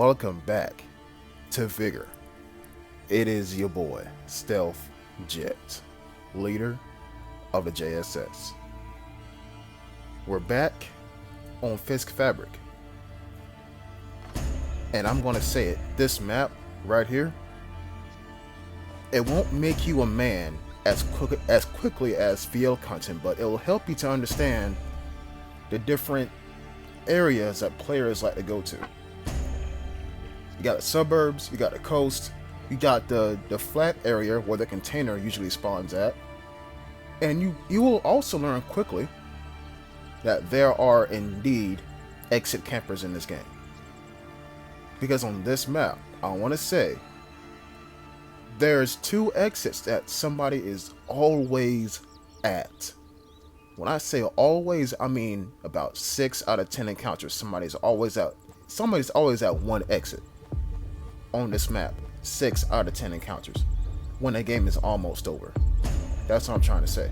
welcome back to Vigor. It is your boy, Stealth Jet, leader of the JSS. We're back on Fabrikk. And I'm gonna say it, this map right here, it won't make you a man as quickly as field hunting, but it'll help you to understand the different areas that players like to go to. You got the suburbs, you got the coast, you got the flat area where the container usually spawns at, and you will also learn quickly that there are indeed exit campers in this game. Because on this map, I want to say, there's 2 exits that somebody is always at. When I say always, I mean about 6 out of 10 encounters. Somebody's always at one exit on this map. 6 out of 10 encounters when the game is almost over. That's what I'm trying to say.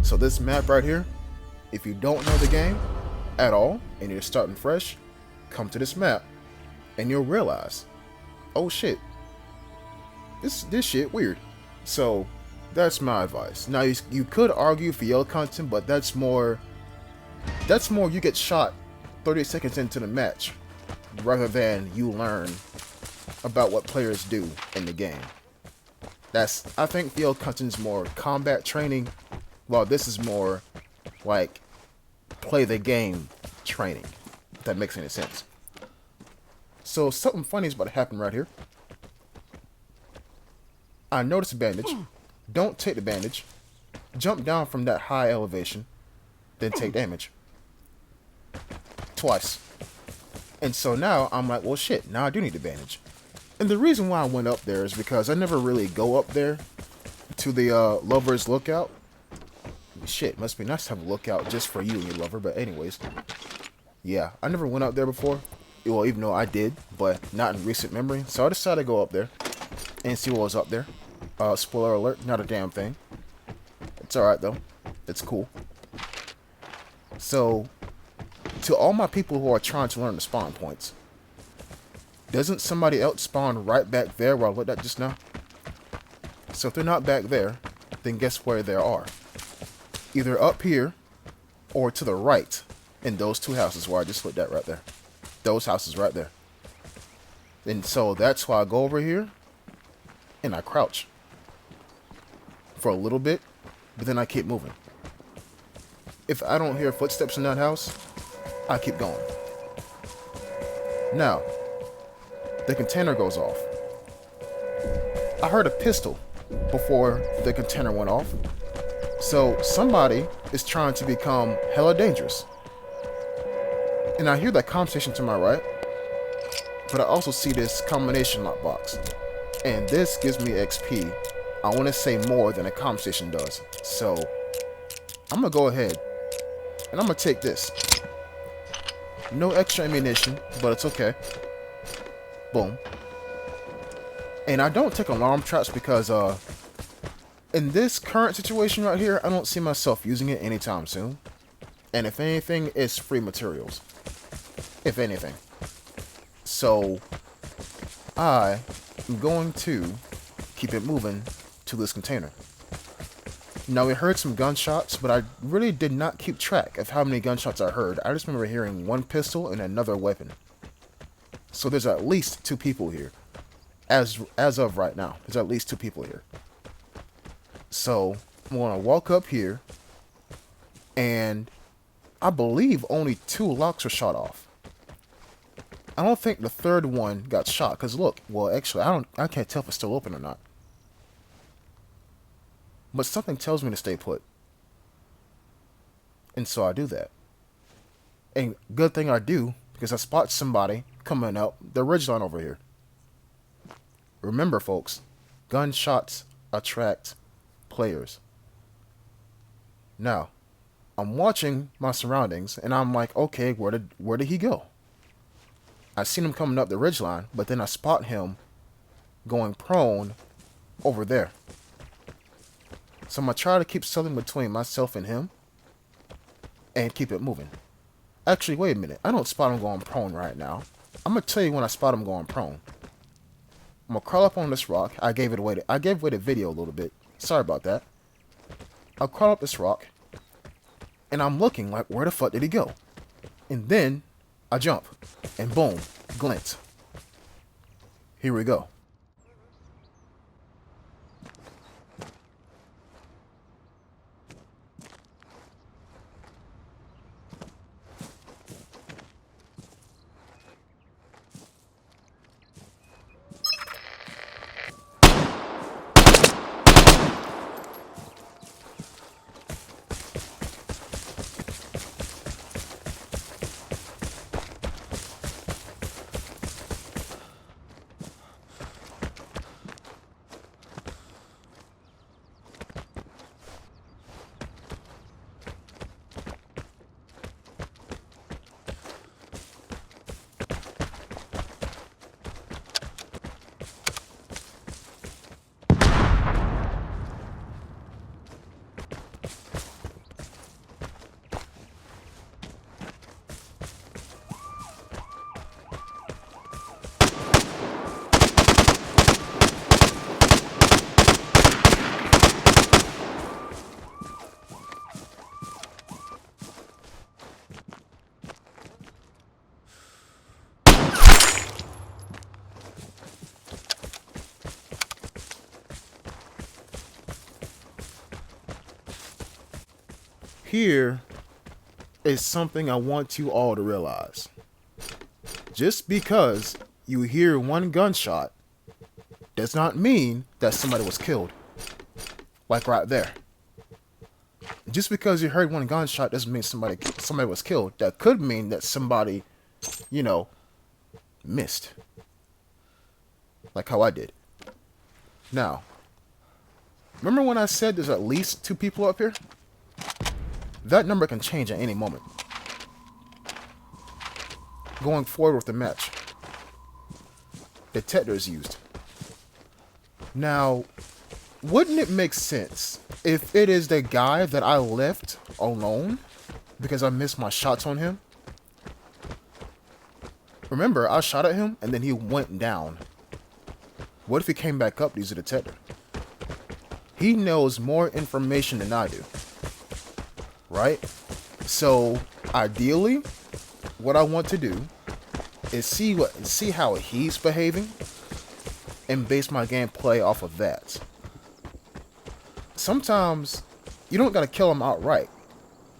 So this map right here, if you don't know the game at all and you're starting fresh, come to this map and you'll realize, oh shit, this shit weird. So that's my advice. Now you could argue for yellow content, but that's more you get shot 30 seconds into the match rather than you learn about what players do in the game. I think field hunting is more combat training, while this is more like play the game training, if that makes any sense. So something funny is about to happen right here. I noticed a bandage. Don't take the bandage. Jump down from that high elevation, then take damage. Twice. And so now I'm like, well shit, now I do need the bandage. And the reason why I went up there is because I never really go up there to the lover's lookout. Shit, must be nice to have a lookout just for you and your lover, but anyways. Yeah, I never went up there before. Well, even though I did, but not in recent memory. So I decided to go up there and see what was up there. Spoiler alert, not a damn thing. It's alright though. It's cool. So, to all my people who are trying to learn the spawn points, doesn't somebody else spawn right back there where I looked at just now? So if they're not back there, then guess where they are? Either up here, or to the right, in those 2 houses where I just looked at right there. Those houses right there. And so that's why I go over here, and I crouch. For a little bit, but then I keep moving. If I don't hear footsteps in that house, I keep going. Now, the container goes off. I heard a pistol before the container went off. So somebody is trying to become hella dangerous. And I hear that conversation to my right, but I also see this combination lockbox. And this gives me XP. I want to say more than a conversation does. So I'm going to go ahead and I'm going to take this. No extra ammunition, but it's okay. Boom. And I don't take alarm traps because in this current situation right here, I don't see myself using it anytime soon. And if anything, it's free materials. If anything. So I am going to keep it moving to this container. Now we heard some gunshots, but I really did not keep track of how many gunshots I heard. I just remember hearing 1 pistol and another weapon. So there's at least 2 people here. As of right now, there's at least 2 people here. So I'm gonna walk up here, and I believe only 2 locks were shot off. I don't think the 3rd one got shot, because look, well actually I can't tell if it's still open or not. But something tells me to stay put. And so I do that. And good thing I do, because I spot somebody coming up the ridgeline over here. Remember folks, gunshots attract players. Now, I'm watching my surroundings and I'm like, okay, where did he go? I seen him coming up the ridgeline, but then I spot him going prone over there. So I'm going to try to keep something between myself and him and keep it moving. Actually, wait a minute. I don't spot him going prone right now. I'm gonna tell you when I spot him going prone. I'm gonna crawl up on this rock. I gave away the video a little bit. Sorry about that. I'll crawl up this rock, and I'm looking like, where the fuck did he go? And then I jump, and boom, glint. Here we go. Here is something I want you all to realize. Just because you hear one gunshot does not mean that somebody was killed. Like right there. Just because you heard one gunshot doesn't mean somebody was killed. That could mean that somebody, missed. Like how I did. Now, remember when I said there's at least 2 people up here? That number can change at any moment. Going forward with the match. Detector is used. Now, wouldn't it make sense if it is the guy that I left alone because I missed my shots on him? Remember, I shot at him and then he went down. What if he came back up to use a detector? He knows more information than I do. Right? So, ideally, what I want to do is see how he's behaving and base my gameplay off of that. Sometimes you don't gotta kill him outright.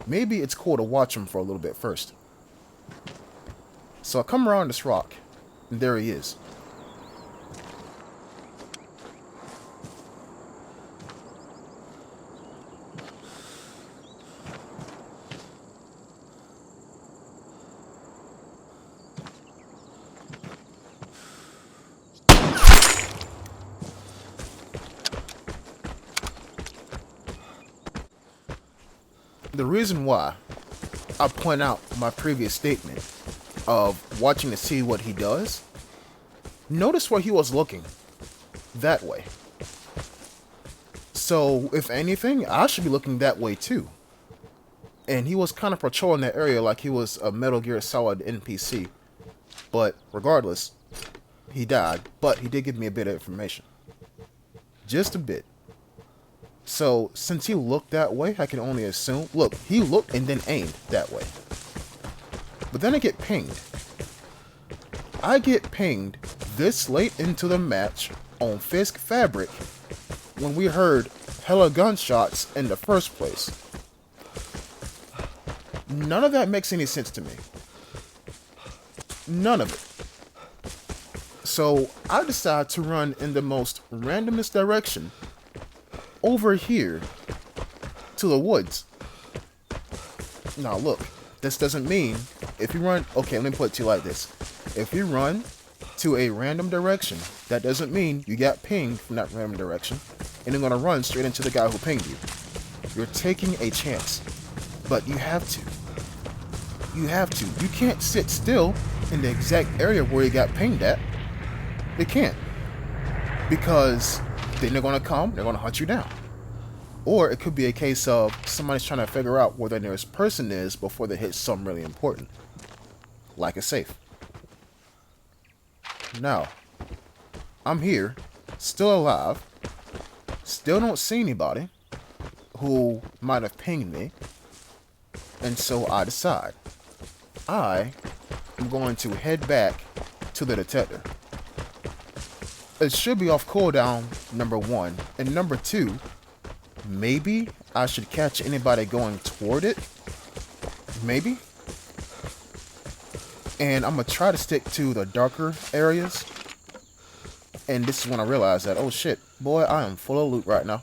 Maybe it's cool to watch him for a little bit first. So I come around this rock, and there he is. The reason why I point out my previous statement of watching to see what he does, notice where he was looking. That way. So, if anything, I should be looking that way too. And he was kind of patrolling that area like he was a Metal Gear Solid NPC. But, regardless, he died. But he did give me a bit of information. Just a bit. So, since he looked that way, I can only assume... Look, he looked and then aimed that way. But then I get pinged. I get pinged this late into the match on Fabrikk when we heard hella gunshots in the first place. None of that makes any sense to me. None of it. So, I decide to run in the most randomest direction over here to the woods. Now look, this doesn't mean if you run, okay, let me put it to you like this. If you run to a random direction, that doesn't mean you got pinged from that random direction and you're gonna run straight into the guy who pinged you. You're taking a chance, but you have to. You have to. You can't sit still in the exact area where you got pinged at. They can't. Because then they're going to come, they're going to hunt you down. Or it could be a case of somebody's trying to figure out where the nearest person is before they hit something really important. Like a safe. Now, I'm here, still alive, still don't see anybody who might have pinged me, and so I decide I am going to head back to the detector. It should be off cooldown, number one, and number two, maybe I should catch anybody going toward it, maybe, and I'm gonna try to stick to the darker areas. And this is when I realized that, oh shit, boy, I am full of loot right now.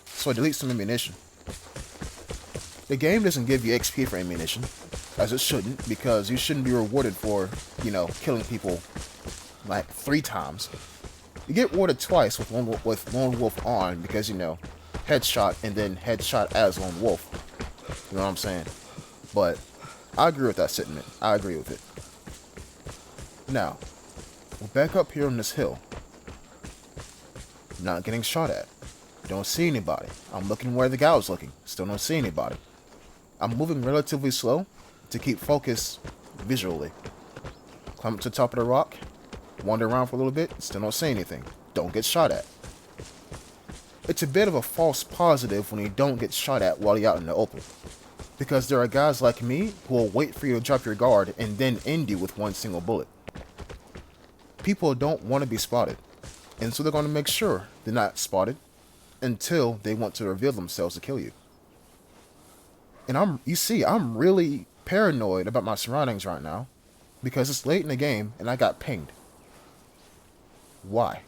So I delete some ammunition. The game doesn't give you XP for ammunition, as it shouldn't, because you shouldn't be rewarded for, killing people like 3 times. You get rewarded twice with Lone Wolf on, because, headshot and then headshot as Lone Wolf. You know what I'm saying? But I agree with that sentiment. I agree with it. Now, we're back up here on this hill. Not getting shot at. Don't see anybody. I'm looking where the guy was looking. Still don't see anybody. I'm moving relatively slow to keep focus visually. Climb up to the top of the rock. Wander around for a little bit. Still don't see anything. Don't get shot at. It's a bit of a false positive when you don't get shot at while you're out in the open. Because there are guys like me who will wait for you to drop your guard and then end you with one single bullet. People don't want to be spotted. And so they're going to make sure they're not spotted until they want to reveal themselves to kill you. And I'm really paranoid about my surroundings right now because it's late in the game and I got pinged. Why?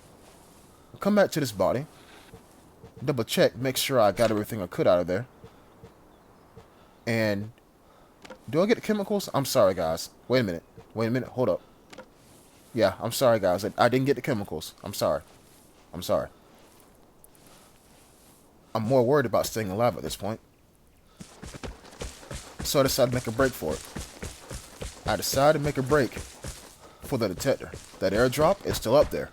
I'll come back to this body, double check, make sure I got everything I could out of there. And do I get the chemicals? I'm sorry, guys. Wait a minute. Hold up. Yeah, I'm sorry, guys. I didn't get the chemicals. I'm sorry. I'm more worried about staying alive at this point. So I decided to make a break for it. I decided to make a break for the detector. That airdrop is still up there.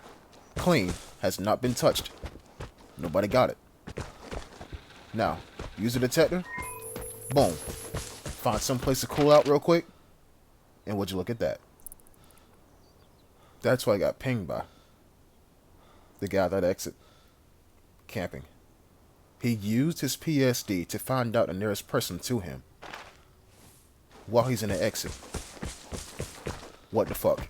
Clean. Has not been touched. Nobody got it. Now, use the detector. Boom. Find some place to cool out real quick. And would you look at that? That's what I got pinged by. The guy that exit. Camping. He used his PSD to find out the nearest person to him while he's in the exit. What the fuck?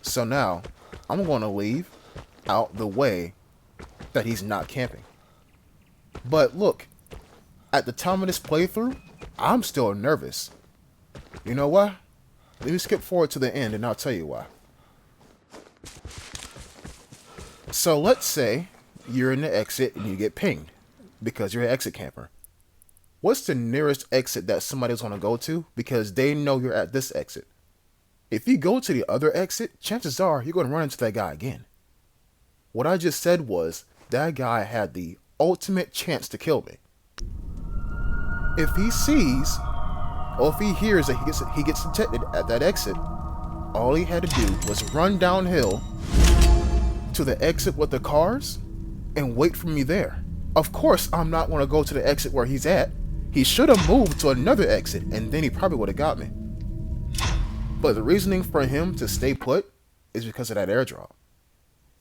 So now, I'm going to leave out the way that he's not camping. But look, at the time of this playthrough, I'm still nervous. You know why? Let me skip forward to the end and I'll tell you why. So let's say you're in the exit and you get pinged because you're an exit camper. What's the nearest exit that somebody's going to go to because they know you're at this exit? If you go to the other exit, chances are you're going to run into that guy again. What I just said was that guy had the ultimate chance to kill me. If he sees or if he hears that he gets detected at that exit, all he had to do was run downhill to the exit with the cars and wait for me there. Of course, I'm not going to go to the exit where he's at. He should have moved to another exit and then he probably would have got me. But the reasoning for him to stay put is because of that airdrop.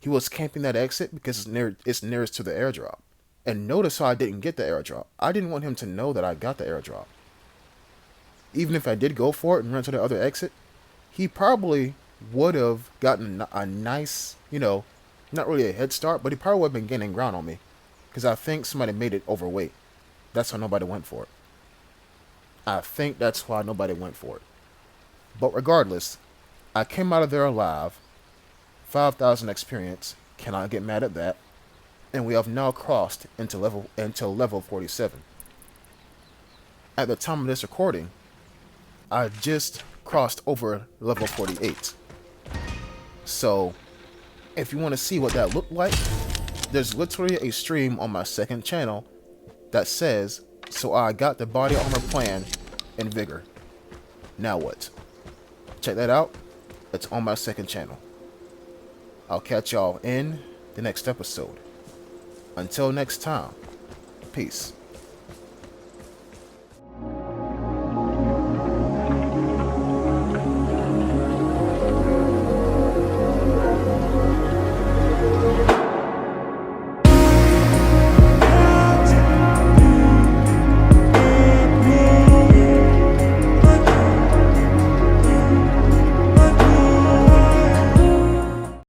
He was camping that exit because it's nearest to the airdrop. And notice how I didn't get the airdrop. I didn't want him to know that I got the airdrop. Even if I did go for it and run to the other exit, he probably would have gotten a nice, not really a head start, but he probably would have been gaining ground on me. Because I think somebody made it overweight. That's why nobody went for it. I think that's why nobody went for it. But regardless, I came out of there alive. 5,000 experience. Cannot get mad at that. And we have now crossed into level 47. At the time of this recording, I just crossed over level 48. So, if you want to see what that looked like, there's literally a stream on my second channel that says, so I got the body armor plan in Vigor. Now what? Check that out. It's on my second channel. I'll catch y'all in the next episode. Until next time, peace.